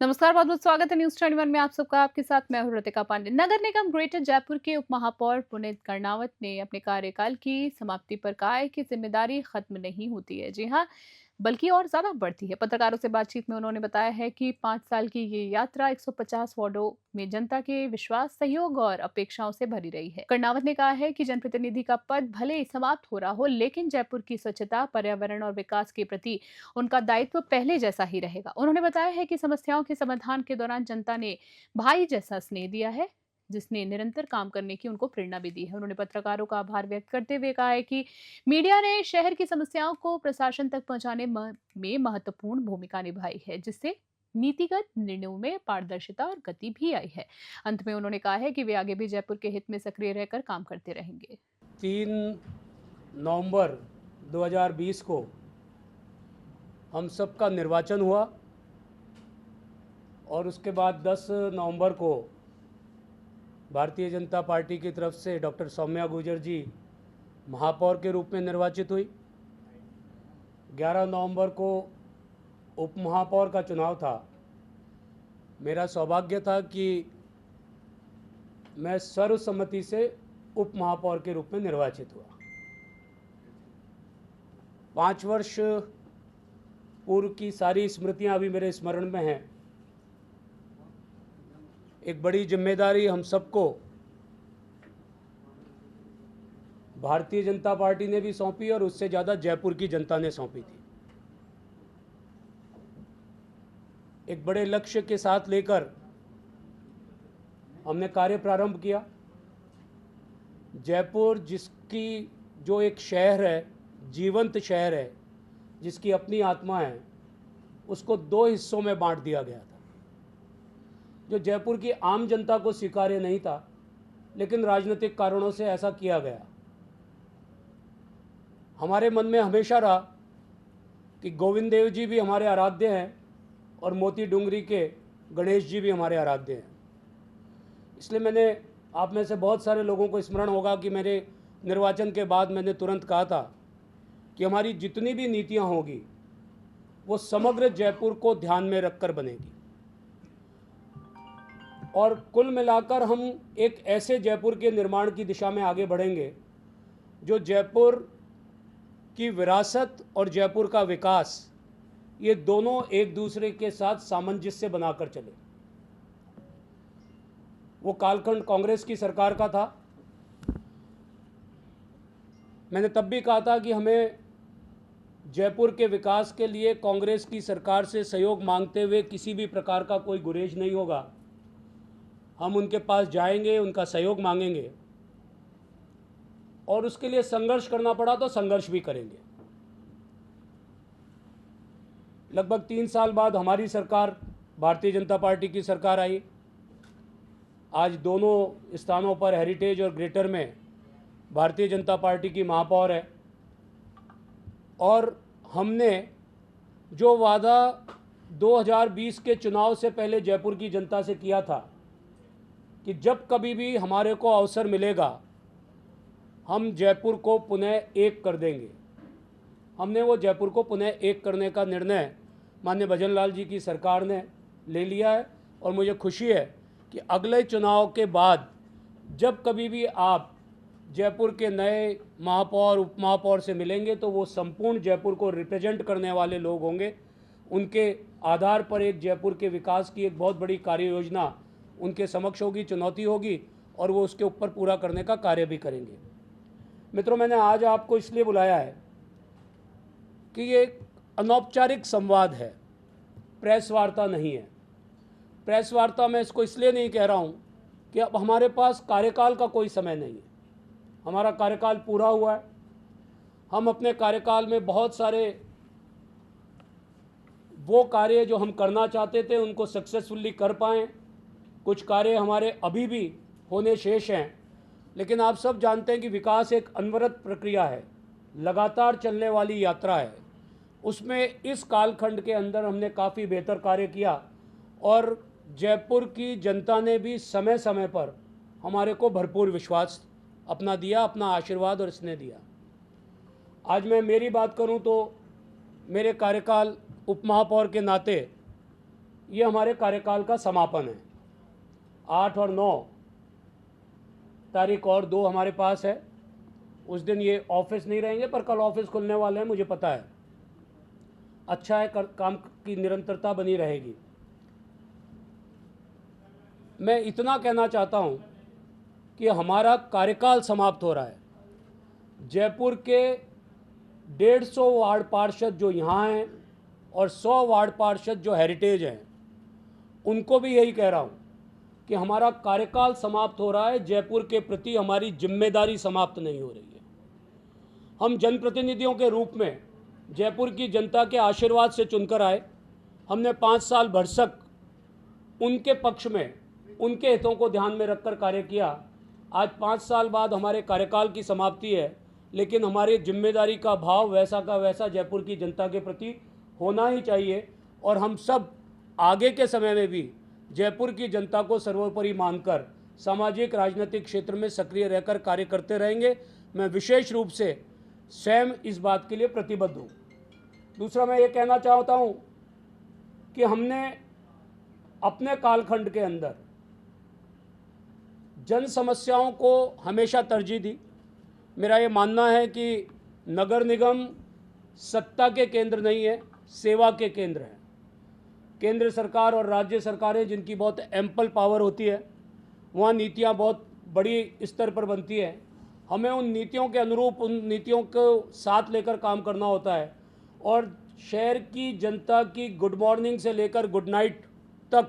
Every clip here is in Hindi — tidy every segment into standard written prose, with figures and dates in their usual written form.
नमस्कार, बहुत-बहुत स्वागत है न्यूज़ 21 में आप सबका। आपके साथ मैं हूँ ऋतिका पांडे। नगर निगम ग्रेटर जयपुर के उप महापौर पुनीत कर्णावत ने अपने कार्यकाल की समाप्ति पर कहा है कि जिम्मेदारी खत्म नहीं होती है। जी हाँ, बल्कि और ज्यादा बढ़ती है। पत्रकारों से बातचीत में उन्होंने बताया है कि 5 साल की ये यात्रा 150 वार्डों में जनता के विश्वास, सहयोग और अपेक्षाओं से भरी रही है। कर्णावत ने कहा है कि जनप्रतिनिधि का पद भले ही समाप्त हो रहा हो, लेकिन जयपुर की स्वच्छता, पर्यावरण और विकास के प्रति उनका दायित्व पहले जैसा ही रहेगा। उन्होंने बताया है कि समस्याओं के समाधान के दौरान जनता ने भाई जैसा स्नेह दिया है, जिसने निरंतर काम करने की उनको प्रेरणा भी दी है। उन्होंने पत्रकारों का आभार व्यक्त करते हुए कहा है कि मीडिया ने शहर की समस्याओं को प्रशासन तक पहुंचाने में महत्वपूर्ण भूमिका निभाई है, जिससे नीतिगत निर्णयों में पारदर्शिता और गति भी आई है। अंत में उन्होंने कहा है कि वे आगे भी जयपुर के हित में सक्रिय रहकर काम करते रहेंगे। 3 नवंबर 2020 को हम सबका निर्वाचन हुआ और उसके बाद 10 नवंबर को भारतीय जनता पार्टी की तरफ से डॉक्टर सौम्या गुर्जर जी महापौर के रूप में निर्वाचित हुई। 11 नवंबर को उप महापौर का चुनाव था। मेरा सौभाग्य था कि मैं सर्वसम्मति से उप महापौर के रूप में निर्वाचित हुआ। 5 वर्ष पूर्व की सारी स्मृतियां अभी मेरे स्मरण में हैं। एक बड़ी जिम्मेदारी हम सबको भारतीय जनता पार्टी ने भी सौंपी और उससे ज़्यादा जयपुर की जनता ने सौंपी थी। एक बड़े लक्ष्य के साथ लेकर हमने कार्य प्रारंभ किया। जयपुर जिसकी जो एक शहर है, जीवंत शहर है, जिसकी अपनी आत्मा है, उसको 2 हिस्सों में बांट दिया गया था। जो जयपुर की आम जनता को स्वीकार्य नहीं था, लेकिन राजनीतिक कारणों से ऐसा किया गया। हमारे मन में हमेशा रहा कि गोविंद देव जी भी हमारे आराध्य हैं और मोती डूंगरी के गणेश जी भी हमारे आराध्य हैं। इसलिए मैंने, आप में से बहुत सारे लोगों को स्मरण होगा कि मेरे निर्वाचन के बाद मैंने तुरंत कहा था कि हमारी जितनी भी नीतियां होगी वो समग्र जयपुर को ध्यान में रखकर बनेगी और कुल मिलाकर हम एक ऐसे जयपुर के निर्माण की दिशा में आगे बढ़ेंगे जो जयपुर की विरासत और जयपुर का विकास, ये दोनों एक दूसरे के साथ सामंजस्य बनाकर चले। वो कालखंड कांग्रेस की सरकार का था। मैंने तब भी कहा था कि हमें जयपुर के विकास के लिए कांग्रेस की सरकार से सहयोग मांगते हुए किसी भी प्रकार का कोई गुरेज नहीं होगा। हम उनके पास जाएंगे, उनका सहयोग मांगेंगे और उसके लिए संघर्ष करना पड़ा तो संघर्ष भी करेंगे। लगभग 3 साल बाद हमारी सरकार, भारतीय जनता पार्टी की सरकार आई। आज दोनों स्थानों पर, हेरिटेज और ग्रेटर में, भारतीय जनता पार्टी की महापौर है और हमने जो वादा 2020 के चुनाव से पहले जयपुर की जनता से किया था कि जब कभी भी हमारे को अवसर मिलेगा हम जयपुर को पुनः एक कर देंगे, हमने वो जयपुर को पुनः एक करने का निर्णय माननीय भजन लाल जी की सरकार ने ले लिया है। और मुझे खुशी है कि अगले चुनाव के बाद जब कभी भी आप जयपुर के नए महापौर, उप महापौर से मिलेंगे तो वो संपूर्ण जयपुर को रिप्रेजेंट करने वाले लोग होंगे। उनके आधार पर एक जयपुर के विकास की एक बहुत बड़ी कार्य योजना उनके समक्ष होगी, चुनौती होगी और वो उसके ऊपर पूरा करने का कार्य भी करेंगे। मित्रों, मैंने आज आपको इसलिए बुलाया है कि ये अनौपचारिक संवाद है, प्रेस वार्ता नहीं है। प्रेस वार्ता मैं इसको इसलिए नहीं कह रहा हूँ कि अब हमारे पास कार्यकाल का कोई समय नहीं है। हमारा कार्यकाल पूरा हुआ है। हम अपने कार्यकाल में बहुत सारे वो कार्य जो हम करना चाहते थे उनको सक्सेसफुली कर पाएँ। कुछ कार्य हमारे अभी भी होने शेष हैं, लेकिन आप सब जानते हैं कि विकास एक अनवरत प्रक्रिया है, लगातार चलने वाली यात्रा है। उसमें इस कालखंड के अंदर हमने काफ़ी बेहतर कार्य किया और जयपुर की जनता ने भी समय समय पर हमारे को भरपूर विश्वास अपना दिया, अपना आशीर्वाद और स्नेह दिया। आज मैं मेरी बात करूं तो मेरे कार्यकाल उप महापौर के नाते ये हमारे कार्यकाल का समापन है। 8 और 9 तारीख और 2 हमारे पास है। उस दिन ये ऑफिस नहीं रहेंगे, पर कल ऑफिस खुलने वाले हैं, मुझे पता है। अच्छा है, काम की निरंतरता बनी रहेगी। मैं इतना कहना चाहता हूं कि हमारा कार्यकाल समाप्त हो रहा है। जयपुर के 150 वार्ड पार्षद जो यहाँ हैं और 100 वार्ड पार्षद जो हेरिटेज हैं, उनको भी यही कह रहा हूँ कि हमारा कार्यकाल समाप्त हो रहा है। जयपुर के प्रति हमारी जिम्मेदारी समाप्त नहीं हो रही है। हम जनप्रतिनिधियों के रूप में जयपुर की जनता के आशीर्वाद से चुनकर आए। हमने 5 साल भरसक उनके पक्ष में, उनके हितों को ध्यान में रखकर कार्य किया। आज 5 साल बाद हमारे कार्यकाल की समाप्ति है, लेकिन हमारी जिम्मेदारी का भाव वैसा का वैसा जयपुर की जनता के प्रति होना ही चाहिए। और हम सब आगे के समय में भी जयपुर की जनता को सर्वोपरि मानकर सामाजिक राजनीतिक क्षेत्र में सक्रिय रहकर कार्य करते रहेंगे। मैं विशेष रूप से स्वयं इस बात के लिए प्रतिबद्ध हूँ। दूसरा, मैं ये कहना चाहता हूँ कि हमने अपने कालखंड के अंदर जन समस्याओं को हमेशा तरजीह दी। मेरा ये मानना है कि नगर निगम सत्ता के केंद्र नहीं है, सेवा के केंद्र हैं। केंद्र सरकार और राज्य सरकारें जिनकी बहुत एम्पल पावर होती है, वहाँ नीतियाँ बहुत बड़ी स्तर पर बनती हैं। हमें उन नीतियों के अनुरूप, उन नीतियों को साथ लेकर काम करना होता है। और शहर की जनता की गुड मॉर्निंग से लेकर गुड नाइट तक,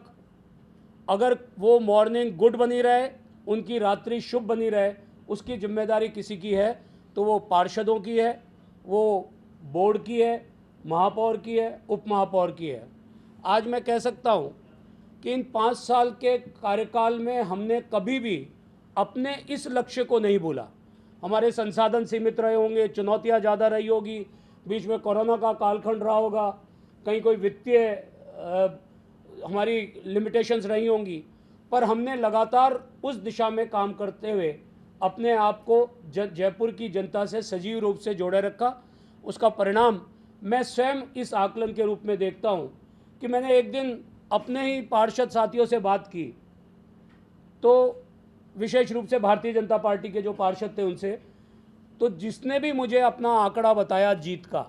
अगर वो मॉर्निंग गुड बनी रहे, उनकी रात्रि शुभ बनी रहे, उसकी जिम्मेदारी किसी की है तो वो पार्षदों की है, वो बोर्ड की है, महापौर की है, उप महापौर की है। आज मैं कह सकता हूँ कि इन 5 साल के कार्यकाल में हमने कभी भी अपने इस लक्ष्य को नहीं भूला। हमारे संसाधन सीमित रहे होंगे, चुनौतियाँ ज़्यादा रही होगी, बीच में कोरोना का कालखंड रहा होगा, कहीं कोई वित्तीय हमारी लिमिटेशंस रही होंगी, पर हमने लगातार उस दिशा में काम करते हुए अपने आप को जयपुर की जनता से सजीव रूप से जोड़े रखा। उसका परिणाम मैं स्वयं इस आकलन के रूप में देखता हूँ कि मैंने एक दिन अपने ही पार्षद साथियों से बात की, तो विशेष रूप से भारतीय जनता पार्टी के जो पार्षद थे उनसे, तो जिसने भी मुझे अपना आंकड़ा बताया जीत का,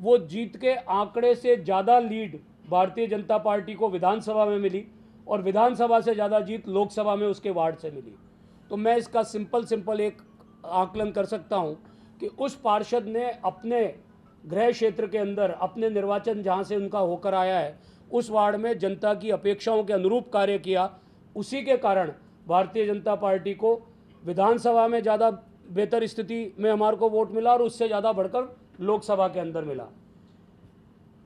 वो जीत के आंकड़े से ज़्यादा लीड भारतीय जनता पार्टी को विधानसभा में मिली और विधानसभा से ज़्यादा जीत लोकसभा में उसके वार्ड से मिली। तो मैं इसका सिंपल एक आकलन कर सकता हूँ कि उस पार्षद ने अपने गृह क्षेत्र के अंदर, अपने निर्वाचन जहाँ से उनका होकर आया है, उस वार्ड में जनता की अपेक्षाओं के अनुरूप कार्य किया। उसी के कारण भारतीय जनता पार्टी को विधानसभा में ज़्यादा बेहतर स्थिति में हमारे को वोट मिला और उससे ज़्यादा बढ़कर लोकसभा के अंदर मिला।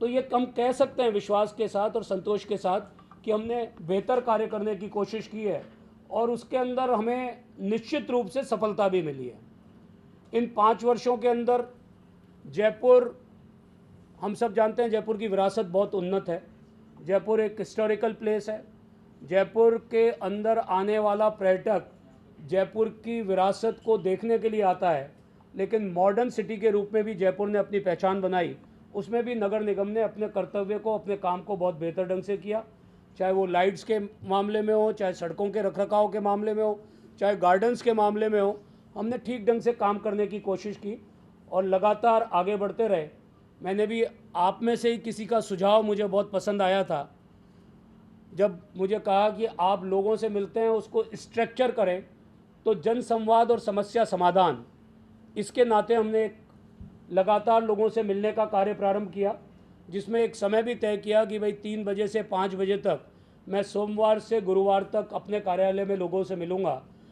तो ये हम कह सकते हैं विश्वास के साथ और संतोष के साथ कि हमने बेहतर कार्य करने की कोशिश की है और उसके अंदर हमें निश्चित रूप से सफलता भी मिली है। इन 5 वर्षों के अंदर जयपुर, हम सब जानते हैं जयपुर की विरासत बहुत उन्नत है। जयपुर एक हिस्टोरिकल प्लेस है। जयपुर के अंदर आने वाला पर्यटक जयपुर की विरासत को देखने के लिए आता है, लेकिन मॉडर्न सिटी के रूप में भी जयपुर ने अपनी पहचान बनाई। उसमें भी नगर निगम ने अपने कर्तव्य को, अपने काम को बहुत बेहतर ढंग से किया, चाहे वो लाइट्स के मामले में हो, चाहे सड़कों के रखरखाव के मामले में हो, चाहे गार्डन्स के मामले में हो। हमने ठीक ढंग से काम करने की कोशिश की और लगातार आगे बढ़ते रहे। मैंने भी आप में से ही किसी का सुझाव मुझे बहुत पसंद आया था, जब मुझे कहा कि आप लोगों से मिलते हैं, उसको स्ट्रक्चर करें तो जन संवाद और समस्या समाधान, इसके नाते हमने लगातार लोगों से मिलने का कार्य प्रारंभ किया, जिसमें एक समय भी तय किया कि भाई 3 बजे से 5 बजे तक मैं सोमवार से गुरुवार तक अपने कार्यालय में लोगों से मिलूंगा